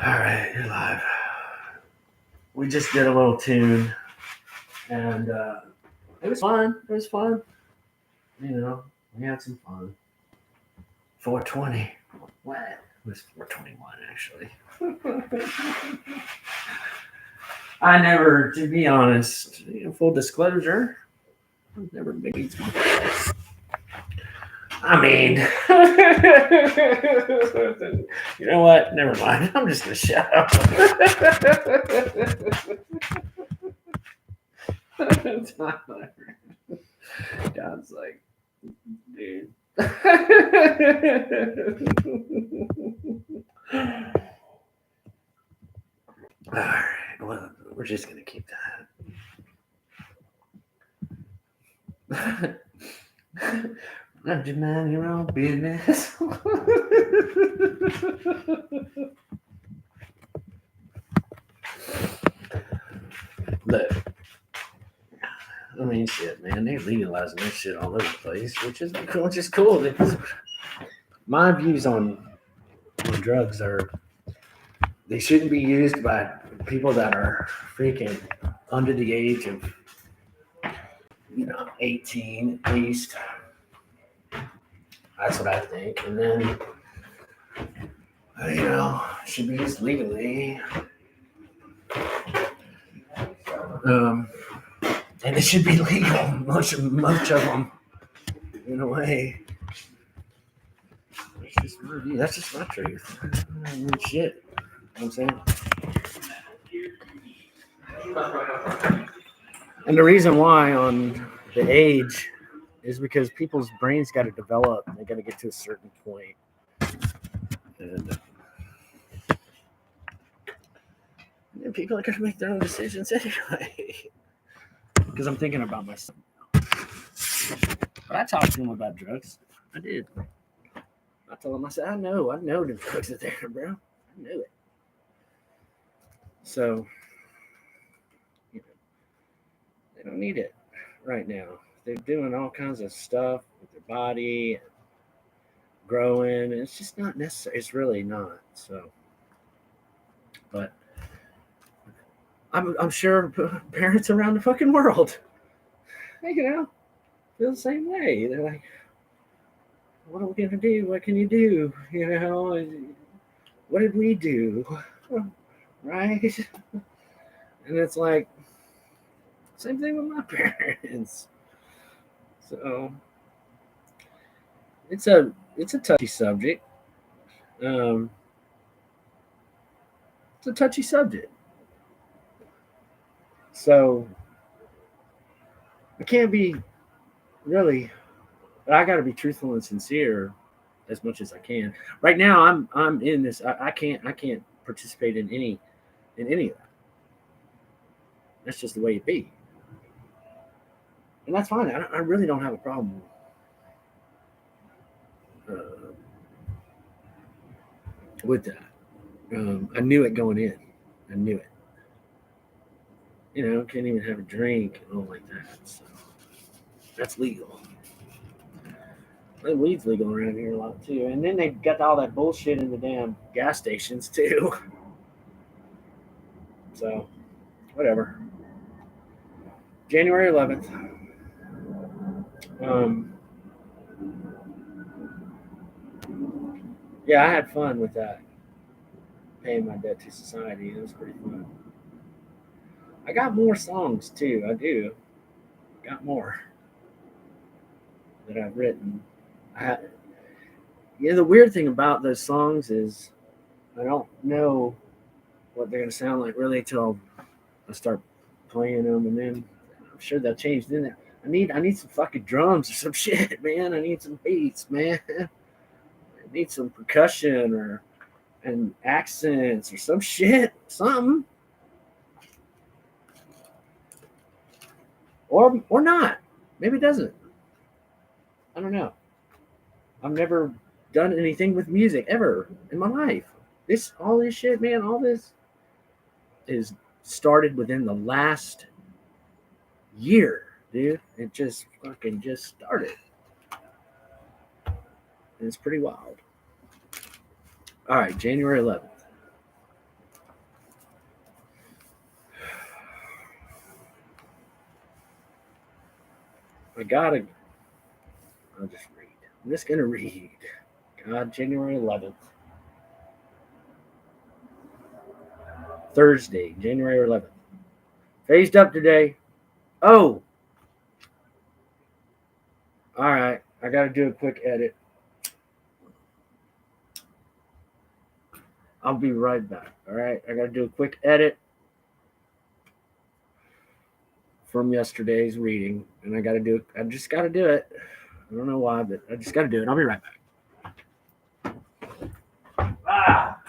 All right, you're live. We just did a little tune, and it was fun. It was fun. We had some fun. 420. What? It was 421 actually. I never, to be honest, full disclosure, I've never been beats my face. I mean, you know what? Never mind. I'm just gonna shut up. God's like, dude. All right, well, we're just gonna keep that. Let you mind your own business. Look, I mean, shit, man, they're legalizing this shit all over the place, which is cool. Because my views on drugs are they shouldn't be used by people that are freaking under the age of 18 at least. That's what I think. And then should be used legally. And it should be legal. Much of them, in a way. That's just my truth. I mean, shit. You know what I'm saying? And the reason why on the age is because people's brains got to develop. They got to get to a certain point. And people are going to make their own decisions anyway. Because I'm thinking about my son. But I talked to him about drugs. I did. I told him, I said, I know the drugs are there, bro. I knew it. So, they don't need it right now. They're doing all kinds of stuff with their body, growing. It's just not necessary. It's really not. So, but I'm sure parents around the fucking world, feel the same way. They're like, what are we gonna do? What can you do? What did we do? Right? And it's like, same thing with my parents. So it's a touchy subject. It's a touchy subject. So I can't be really, but I got to be truthful and sincere as much as I can. Right now, I'm in this. I can't participate in any of that. That's just the way it be, and that's fine. I really don't have a problem with that. I knew it going in. I knew it. Can't even have a drink and all like that. So that's legal. Weed's legal around here a lot too. And then they got all that bullshit in the damn gas stations too. So, whatever. January 11th. Yeah, I had fun with that. Paying my debt to society. It was pretty fun. I got more songs too. I do. Got more that I've written. The weird thing about those songs is I don't know what they're gonna sound like really till I start playing them, and then I'm sure they'll change. Then I need some fucking drums or some shit, man. I need some beats, man. I need some percussion and accents or some shit, something. Or not. Maybe it doesn't. I don't know. I've never done anything with music ever in my life. All this shit, man, all this is started within the last year, dude. It just started. And it's pretty wild. All right, January 11th. I'll just read. I'm just going to read. God, January 11th. Thursday, January 11th. Phased up today. Oh! Alright, I got to do a quick edit. I'll be right back. Alright, I got to do a quick edit from yesterday's reading. And I just got to do it. I don't know why, but I just got to do it. I'll be right back. Ah!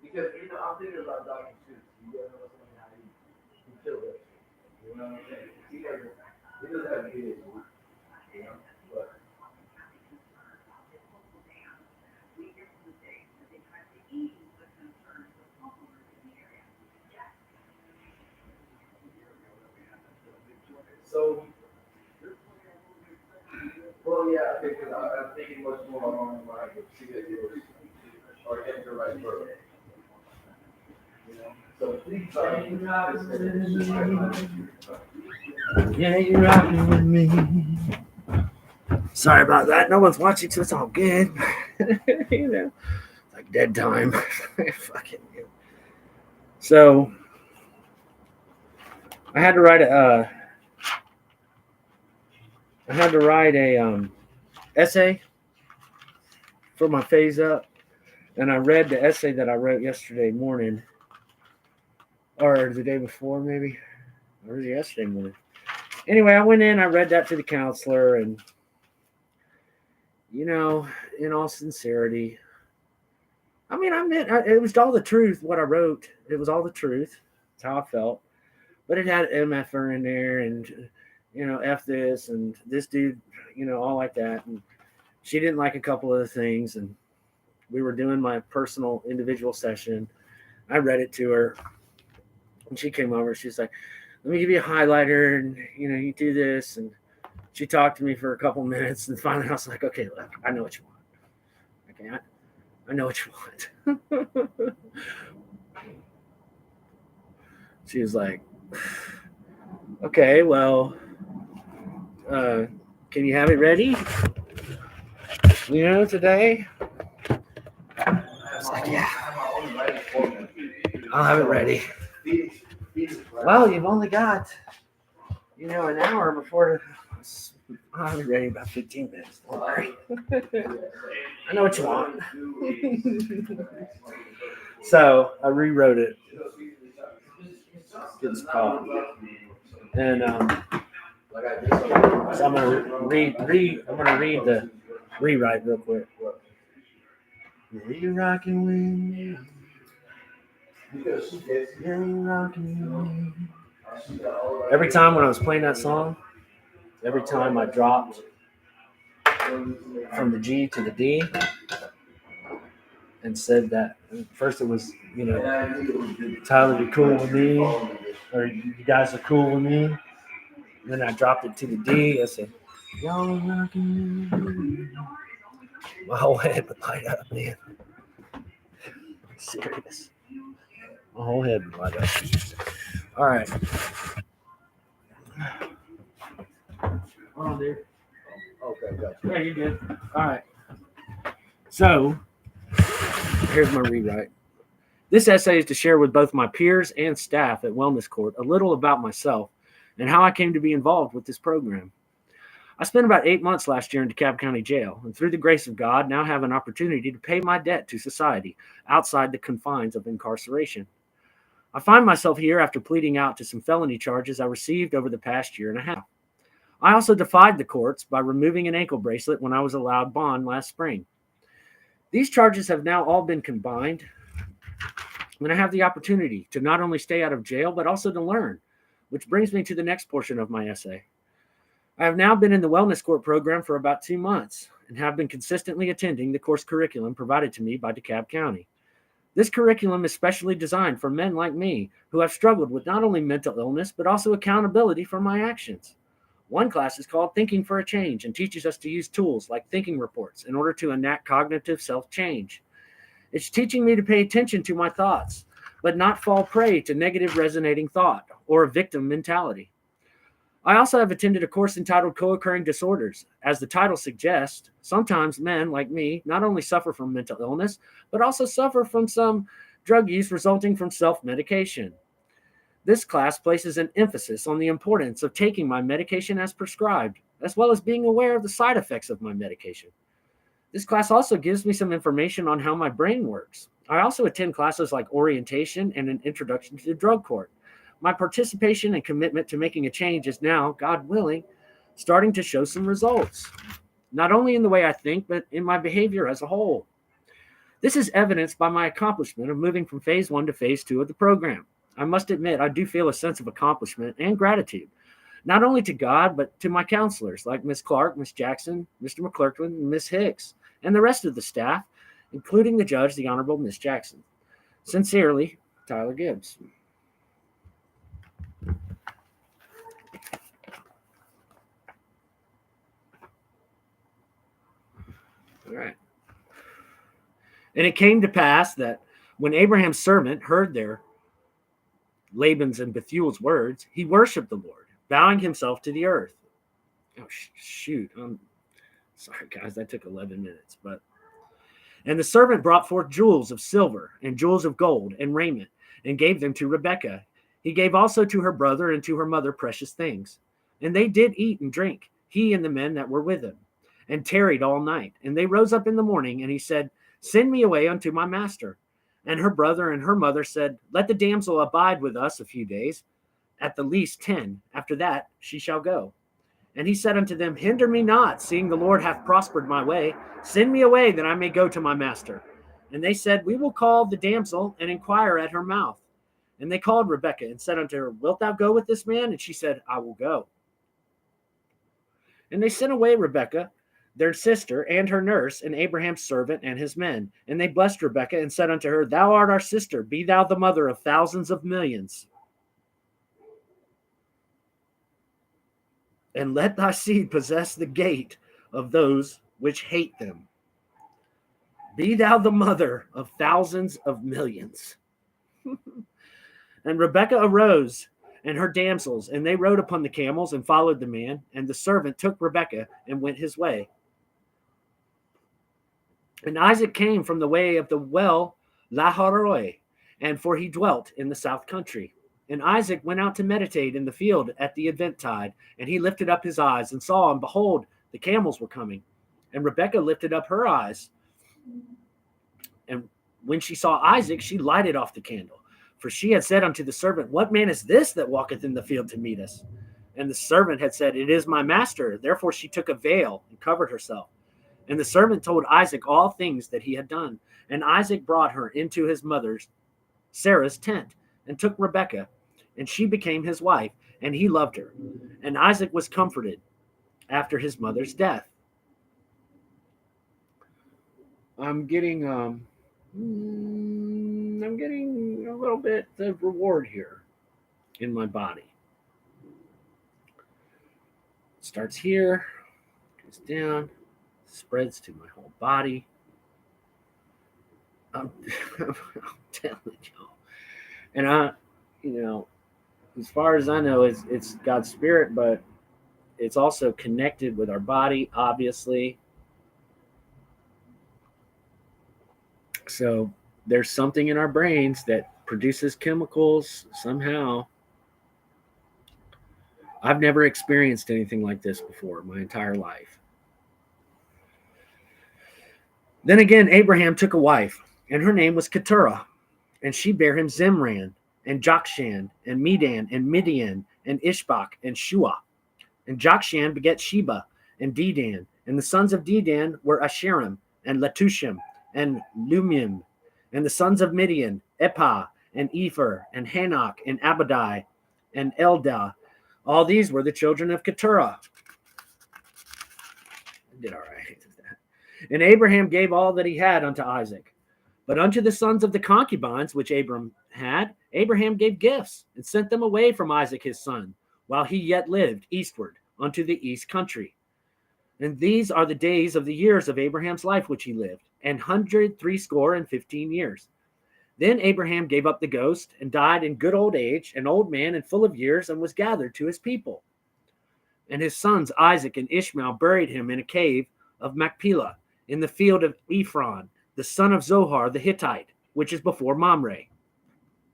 Because I'm thinking about Dr. Seuss. You guys know how he killed it. You know what I'm saying? He doesn't have kids, you know. But so, well, yeah, because I'm thinking much more along the lines of C.S. Lewis or Edgar Rice Burroughs. You know, so please, yeah, you're rocking with me. Sorry about that. No one's watching, so it's all good. You know, like dead time. Fucking. So I had to write a essay for my phase up, and I read the essay that I wrote yesterday morning, or the day before maybe, or yesterday morning. Anyway, I went in, I read that to the counselor, and you know, in all sincerity, I mean, it was all the truth. What I wrote, it was all the truth. It's how I felt, but it had MFer in there, and you know, F this and this dude, you know, all like that. And she didn't like a couple of the things, and we were doing my personal individual session. I read it to her, and she came over. She's like, "Let me give you a highlighter, and you know, you do this." And she talked to me for a couple minutes, and finally, I was like, "Okay, look, I know what you want. Okay, I know what you want." She was like, "Okay, well, can you have it ready? You know, today?" I was like, "Yeah, I'll have it ready." Well, you've only got, you know, an hour before I'll have it ready in about 15 minutes. Don't worry. I know what you want. So I rewrote it. Get some coffee. And so I'm gonna read the rewrite real quick. You're rocking with me. You're rocking with me. Every time when I was playing that song, every time I dropped from the G to the D and said that, first it was, you know, Tyler, you're cool with me, or you guys are cool with me. And then I dropped it to the D. I said, y'all are rocking with me. My whole head would light up, man. I'm serious. My whole head would light up. All right. Hold on, dude. Okay, gotcha. Yeah, you're good. All right. So, here's my rewrite. This essay is to share with both my peers and staff at Wellness Court a little about myself and how I came to be involved with this program. I spent about 8 months last year in DeKalb County Jail, and through the grace of God, now have an opportunity to pay my debt to society outside the confines of incarceration. I find myself here after pleading out to some felony charges I received over the past year and a half. I also defied the courts by removing an ankle bracelet when I was allowed bond last spring. These charges have now all been combined, and I have the opportunity to not only stay out of jail, but also to learn, which brings me to the next portion of my essay. I have now been in the Wellness Court program for about 2 months and have been consistently attending the course curriculum provided to me by DeKalb County. This curriculum is specially designed for men like me who have struggled with not only mental illness, but also accountability for my actions. One class is called Thinking for a Change and teaches us to use tools like thinking reports in order to enact cognitive self-change. It's teaching me to pay attention to my thoughts, but not fall prey to negative resonating thought or a victim mentality. I also have attended a course entitled Co-occurring Disorders. As the title suggests, sometimes men like me not only suffer from mental illness, but also suffer from some drug use resulting from self-medication. This class places an emphasis on the importance of taking my medication as prescribed, as well as being aware of the side effects of my medication. This class also gives me some information on how my brain works. I also attend classes like orientation and an introduction to the drug court. My participation and commitment to making a change is now, God willing, starting to show some results, not only in the way I think, but in my behavior as a whole. This is evidenced by my accomplishment of moving from phase 1 to phase 2 of the program. I must admit, I do feel a sense of accomplishment and gratitude, not only to God, but to my counselors like Miss Clark, Miss Jackson, Mr. McClurkin, and Miss Hicks, and the rest of the staff, including the judge, the Honorable Miss Jackson. Sincerely, Tyler Gibbs. All right. And it came to pass that when Abraham's servant heard their Laban's and Bethuel's words, he worshiped the Lord, bowing himself to the earth. Oh, shoot. I'm sorry, guys. That took 11 minutes. And the servant brought forth jewels of silver and jewels of gold and raiment and gave them to Rebekah. He gave also to her brother and to her mother precious things. And they did eat and drink, he and the men that were with him, and tarried all night. And they rose up in the morning, and he said, Send me away unto my master. And her brother and her mother said, Let the damsel abide with us a few days, at the least 10. After that she shall go. And he said unto them, Hinder me not, seeing the Lord hath prospered my way. Send me away, that I may go to my master. And they said, We will call the damsel and inquire at her mouth. And they called Rebekah and said unto her, Wilt thou go with this man? And she said, I will go. And they sent away Rebekah, their sister, and her nurse, and Abraham's servant and his men. And they blessed Rebekah and said unto her, Thou art our sister, be thou the mother of thousands of millions. And let thy seed possess the gate of those which hate them. Be thou the mother of thousands of millions. And Rebekah arose, and her damsels, and they rode upon the camels and followed the man. And the servant took Rebekah and went his way. And Isaac came from the way of the well Lahairoi, and for he dwelt in the south country. And Isaac went out to meditate in the field at the eventide, and he lifted up his eyes and saw, and behold, the camels were coming. And Rebekah lifted up her eyes, and when she saw Isaac, she lighted off the candle. For she had said unto the servant, What man is this that walketh in the field to meet us? And the servant had said, It is my master. Therefore she took a veil and covered herself. And the servant told Isaac all things that he had done. And Isaac brought her into his mother's, Sarah's tent, and took Rebekah, and she became his wife, and he loved her. And Isaac was comforted after his mother's death. I'm getting a little bit of reward here in my body. It starts here, goes down, spreads to my whole body. I'm telling y'all. And as far as I know, it's God's spirit, but it's also connected with our body, obviously. So there's something in our brains that produces chemicals somehow. I've never experienced anything like this before my entire life. Then again, Abraham took a wife, and her name was Keturah, and she bare him Zimran, and Jokshan, and Medan, and Midian, and Ishbak, and Shua. And Jokshan begat Sheba, and Dedan, and the sons of Dedan were Asherim, and Letushim, and Lumim, and the sons of Midian, Ephah, and Epher, and Hanok, and Abadai, and Eldah. All these were the children of Keturah. I did all right with that. And Abraham gave all that he had unto Isaac. But unto the sons of the concubines which Abram had, Abraham gave gifts, and sent them away from Isaac his son, while he yet lived eastward, unto the east country. And these are the days of the years of Abraham's life which he lived, 160 and 15 years. Then Abraham gave up the ghost and died in good old age, an old man and full of years, and was gathered to his people. And his sons Isaac and Ishmael buried him in a cave of Machpelah, in the field of Ephron, the son of Zohar the Hittite, which is before Mamre,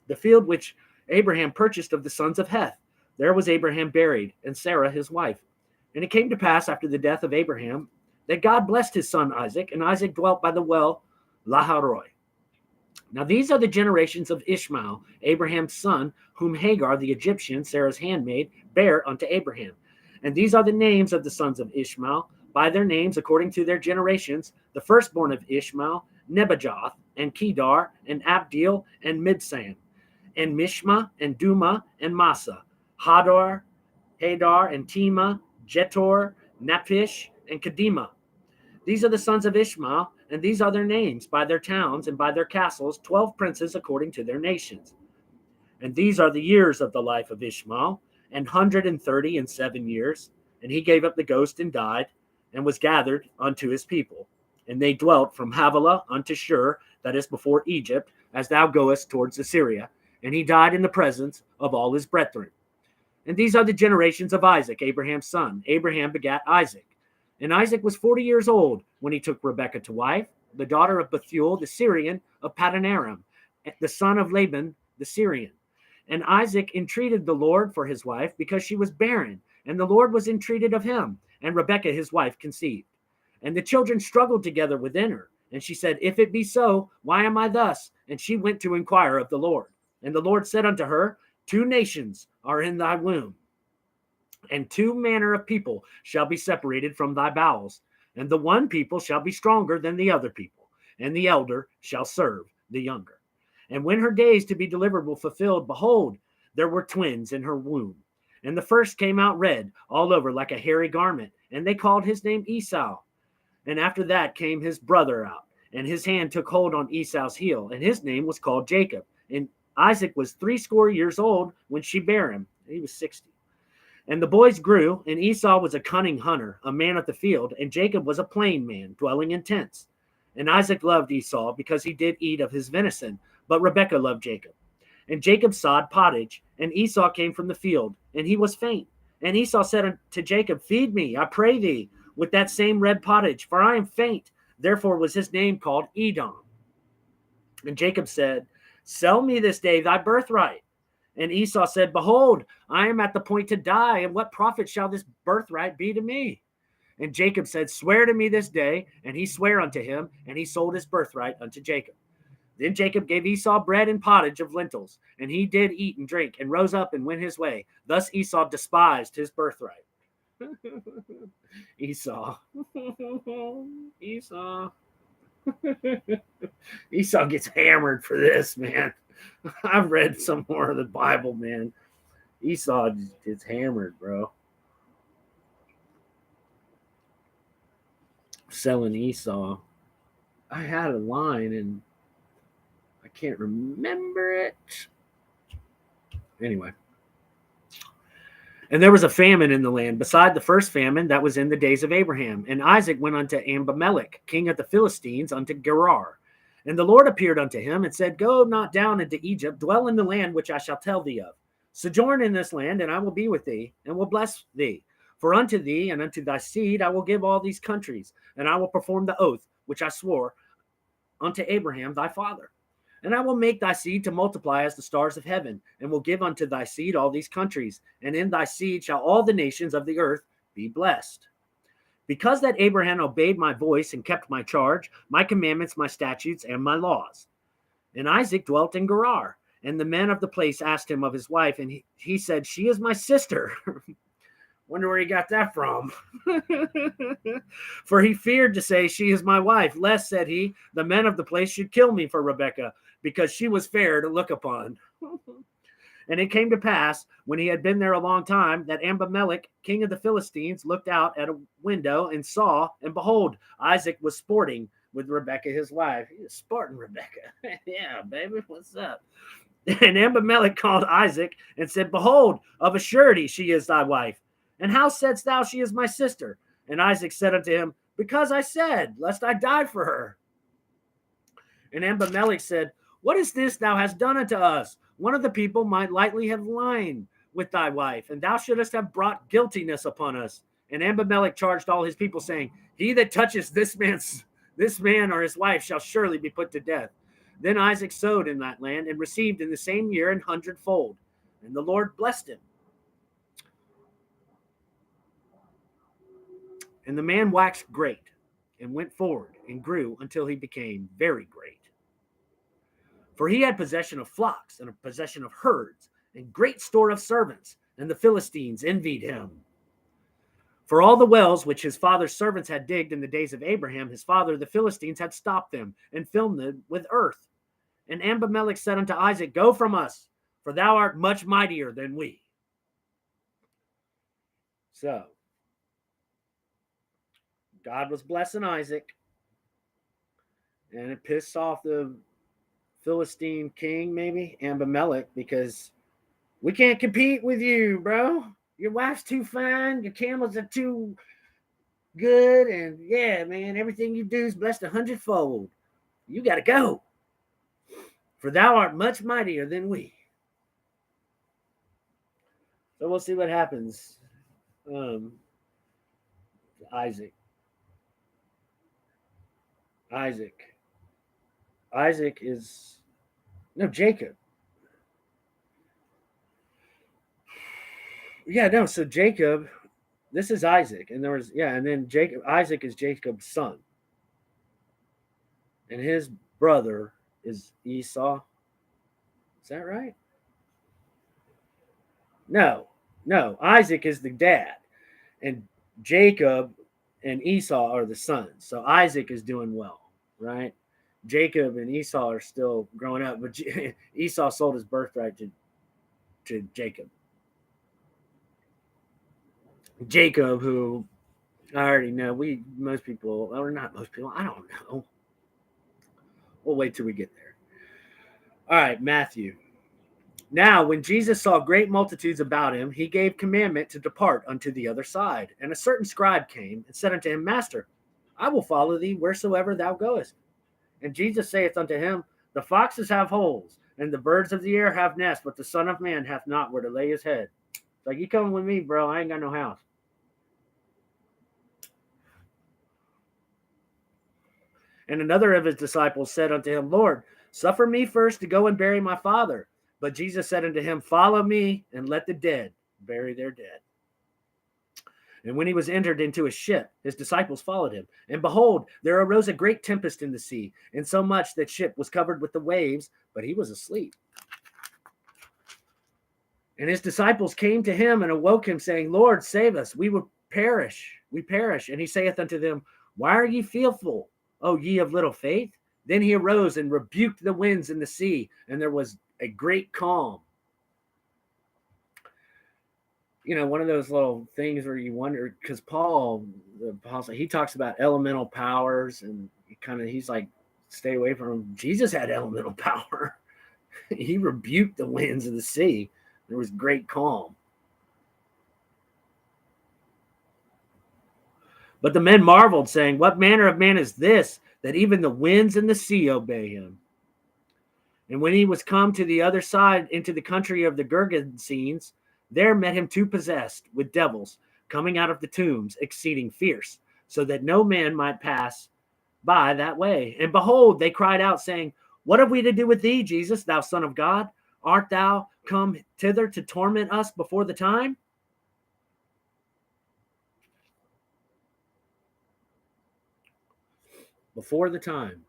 the field which Abraham purchased of the sons of Heth. There was Abraham buried, and Sarah his wife. And it came to pass after the death of Abraham that God blessed his son Isaac, and Isaac dwelt by the well Laharoi. Now these are the generations of Ishmael, Abraham's son, whom Hagar the Egyptian, Sarah's handmaid, bare unto Abraham. And these are the names of the sons of Ishmael, by their names according to their generations: the firstborn of Ishmael, Nebajoth, and Kedar, and Abdeel, and Mibsam, and Mishma, and Duma, and Massa, Hadar, and Tema, Jetor, Napish, and Kedema. These are the sons of Ishmael, and these are their names, by their towns and by their castles, 12 princes according to their nations. And these are the years of the life of Ishmael, 137 years. And he gave up the ghost and died, and was gathered unto his people. And they dwelt from Havilah unto Shur, that is before Egypt, as thou goest towards Assyria. And he died in the presence of all his brethren. And these are the generations of Isaac, Abraham's son. Abraham begat Isaac. And Isaac was 40 years old when he took Rebekah to wife, the daughter of Bethuel the Syrian of Padanaram, the son of Laban the Syrian. And Isaac entreated the Lord for his wife, because she was barren, and the Lord was entreated of him, and Rebekah his wife conceived. And the children struggled together within her. And she said, If it be so, why am I thus? And she went to inquire of the Lord. And the Lord said unto her, 2 nations are in thy womb, and 2 manner of people shall be separated from thy bowels. And the one people shall be stronger than the other people, and the elder shall serve the younger. And when her days to be delivered were fulfilled, behold, there were twins in her womb. And the first came out red all over like a hairy garment, and they called his name Esau. And after that came his brother out, and his hand took hold on Esau's heel, and his name was called Jacob. And Isaac was 80 years old when she bare him. He was 60. And the boys grew, and Esau was a cunning hunter, a man of the field, and Jacob was a plain man, dwelling in tents. And Isaac loved Esau, because he did eat of his venison, but Rebekah loved Jacob. And Jacob sawed pottage, and Esau came from the field, and he was faint. And Esau said unto Jacob, Feed me, I pray thee, with that same red pottage, for I am faint. Therefore was his name called Edom. And Jacob said, Sell me this day thy birthright. And Esau said, Behold, I am at the point to die, and what profit shall this birthright be to me? And Jacob said, Swear to me this day. And he sware unto him, and he sold his birthright unto Jacob. Then Jacob gave Esau bread and pottage of lentils, and he did eat and drink, and rose up and went his way. Thus Esau despised his birthright. Esau. Esau. Esau gets hammered for this, man. I've read some more of the Bible, man. Esau gets hammered, bro. Selling Esau. I had a line and I can't remember it. Anyway. And there was a famine in the land, beside the first famine that was in the days of Abraham. And Isaac went unto Abimelech, king of the Philistines, unto Gerar. And the Lord appeared unto him and said, Go not down into Egypt, dwell in the land which I shall tell thee of. Sojourn in this land, and I will be with thee, and will bless thee. For unto thee and unto thy seed I will give all these countries, and I will perform the oath which I swore unto Abraham thy father. And I will make thy seed to multiply as the stars of heaven, and will give unto thy seed all these countries, and in thy seed shall all the nations of the earth be blessed. Because that Abraham obeyed my voice and kept my charge, my commandments, my statutes, and my laws. And Isaac dwelt in Gerar, and the men of the place asked him of his wife, and he said, She is my sister. Wonder where he got that from. For he feared to say, She is my wife, lest, said he, the men of the place should kill me for Rebekah, because she was fair to look upon. And it came to pass, when he had been there a long time, that Abimelech, king of the Philistines, looked out at a window and saw, and behold, Isaac was sporting with Rebekah his wife. He was sporting Rebekah. Yeah, baby, what's up? And Abimelech called Isaac and said, Behold, of a surety she is thy wife. And how saidst thou, she is my sister? And Isaac said unto him, Because I said, lest I die for her. And Abimelech said, What is this thou hast done unto us? One of the people might lightly have lain with thy wife, and thou shouldest have brought guiltiness upon us. And Abimelech charged all his people, saying, He that touches this man or his wife shall surely be put to death. Then Isaac sowed in that land and received in the same year 100-fold. And the Lord blessed him. And the man waxed great and went forward and grew until he became very great. For he had possession of flocks and a possession of herds and great store of servants, and the Philistines envied him. For all the wells which his father's servants had digged in the days of Abraham, his father, the Philistines, had stopped them and filled them with earth. And Abimelech said unto Isaac, Go from us, for thou art much mightier than we. So, God was blessing Isaac, and it pissed off the Philistine king, maybe, Abimelech, because we can't compete with you, bro. Your wife's too fine, your camels are too good, and yeah, man, everything you do is blessed 100-fold. You got to go, for thou art much mightier than we. So we'll see what happens. Isaac is Jacob. Yeah, no. So Jacob, this is Isaac, and and then Isaac is Jacob's son, and his brother is Esau. Is that right? No. Isaac is the dad, and Jacob and Esau are the sons. So Isaac is doing well, right? Jacob and Esau are still growing up, but Esau sold his birthright to Jacob. Jacob, who I already know, most people, or not most people, I don't know. We'll wait till we get there. All right, Matthew. Now, when Jesus saw great multitudes about him, he gave commandment to depart unto the other side. And a certain scribe came and said unto him, Master, I will follow thee wheresoever thou goest. And Jesus saith unto him, The foxes have holes, and the birds of the air have nests, but the Son of Man hath not where to lay his head. It's like, you coming with me, bro? I ain't got no house. And another of his disciples said unto him, Lord, suffer me first to go and bury my father. But Jesus said unto him, Follow me, and let the dead bury their dead. And when he was entered into a ship, his disciples followed him. And behold, there arose a great tempest in the sea, insomuch that ship was covered with the waves, but he was asleep. And his disciples came to him and awoke him, saying, Lord, save us, we perish. And he saith unto them, Why are ye fearful, O ye of little faith? Then he arose and rebuked the winds and the sea, and there was a great calm. One of those little things where you wonder, because Paul, the apostle, he talks about elemental powers, and he's like, stay away from him. Jesus had elemental power. He rebuked the winds of the sea. There was great calm. But the men marveled, saying, What manner of man is this, that even the winds and the sea obey him? And when he was come to the other side into the country of the Gergesenes, there met him two possessed with devils, coming out of the tombs, exceeding fierce, so that no man might pass by that way. And behold, they cried out, saying, What have we to do with thee, Jesus, thou Son of God? Art thou come thither to torment us before the time? Before the time.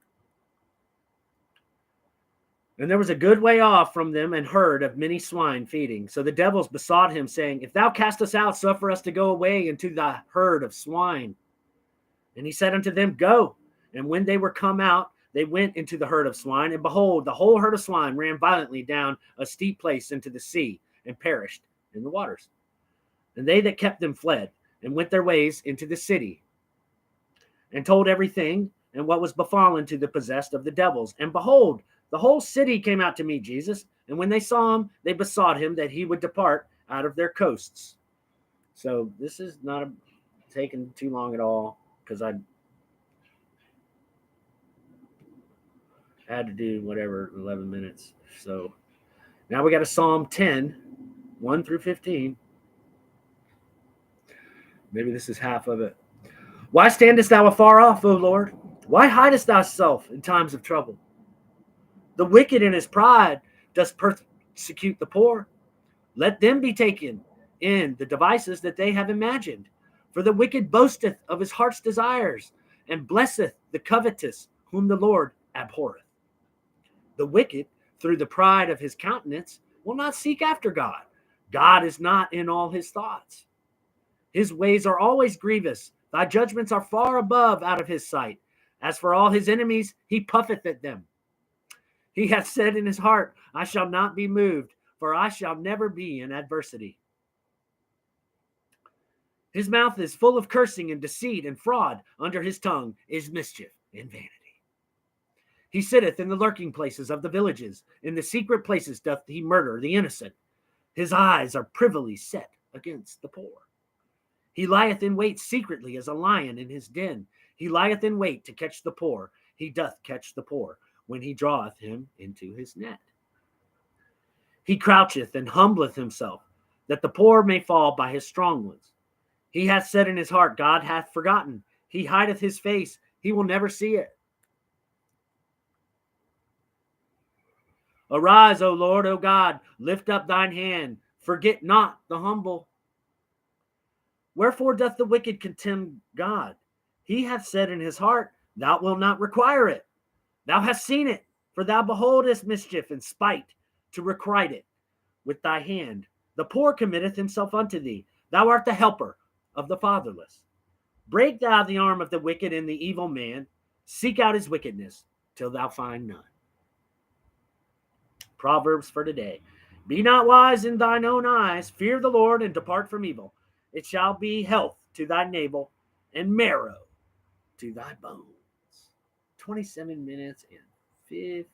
And there was a good way off from them an herd of many swine feeding. So the devils besought him, saying, If thou cast us out, suffer us to go away into the herd of swine. And he said unto them, Go. And when they were come out, they went into the herd of swine. And behold, the whole herd of swine ran violently down a steep place into the sea, and perished in the waters. And they that kept them fled, and went their ways into the city, and told everything, and what was befallen to the possessed of the devils. And behold, the whole city came out to meet Jesus, and when they saw him, they besought him that he would depart out of their coasts. So this is not taking too long at all because I had to do whatever 11 minutes. So now we got a Psalm 10, 1 through 15. Maybe this is half of it. Why standest thou afar off, O Lord? Why hidest thyself in times of trouble? The wicked in his pride does persecute the poor. Let them be taken in the devices that they have imagined. For the wicked boasteth of his heart's desires, and blesseth the covetous, whom the Lord abhorreth. The wicked, through the pride of his countenance, will not seek after God. God is not in all his thoughts. His ways are always grievous. Thy judgments are far above out of his sight. As for all his enemies, he puffeth at them. He hath said in his heart, I shall not be moved, for I shall never be in adversity. His mouth is full of cursing and deceit and fraud. Under his tongue is mischief and vanity. He sitteth in the lurking places of the villages. In the secret places doth he murder the innocent. His eyes are privily set against the poor. He lieth in wait secretly as a lion in his den. He lieth in wait to catch the poor. He doth catch the poor when he draweth him into his net. He croucheth and humbleth himself, that the poor may fall by his strong ones. He hath said in his heart, God hath forgotten. He hideth his face. He will never see it. Arise, O Lord, O God, lift up thine hand. Forget not the humble. Wherefore doth the wicked contemn God? He hath said in his heart, Thou wilt not require it. Thou hast seen it, for thou beholdest mischief and spite, to requite it with thy hand. The poor committeth himself unto thee. Thou art the helper of the fatherless. Break thou the arm of the wicked and the evil man. Seek out his wickedness till thou find none. Proverbs for today. Be not wise in thine own eyes. Fear the Lord and depart from evil. It shall be health to thy navel and marrow to thy bones. 27 minutes and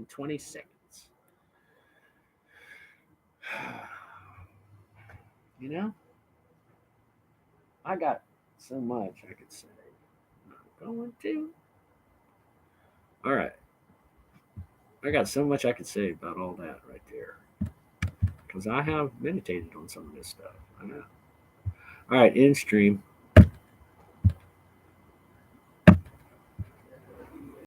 20 seconds. You know, I got so much I could say. I'm going to. All right. I got so much I could say about all that right there. Because I have meditated on some of this stuff. I know. All right, in stream.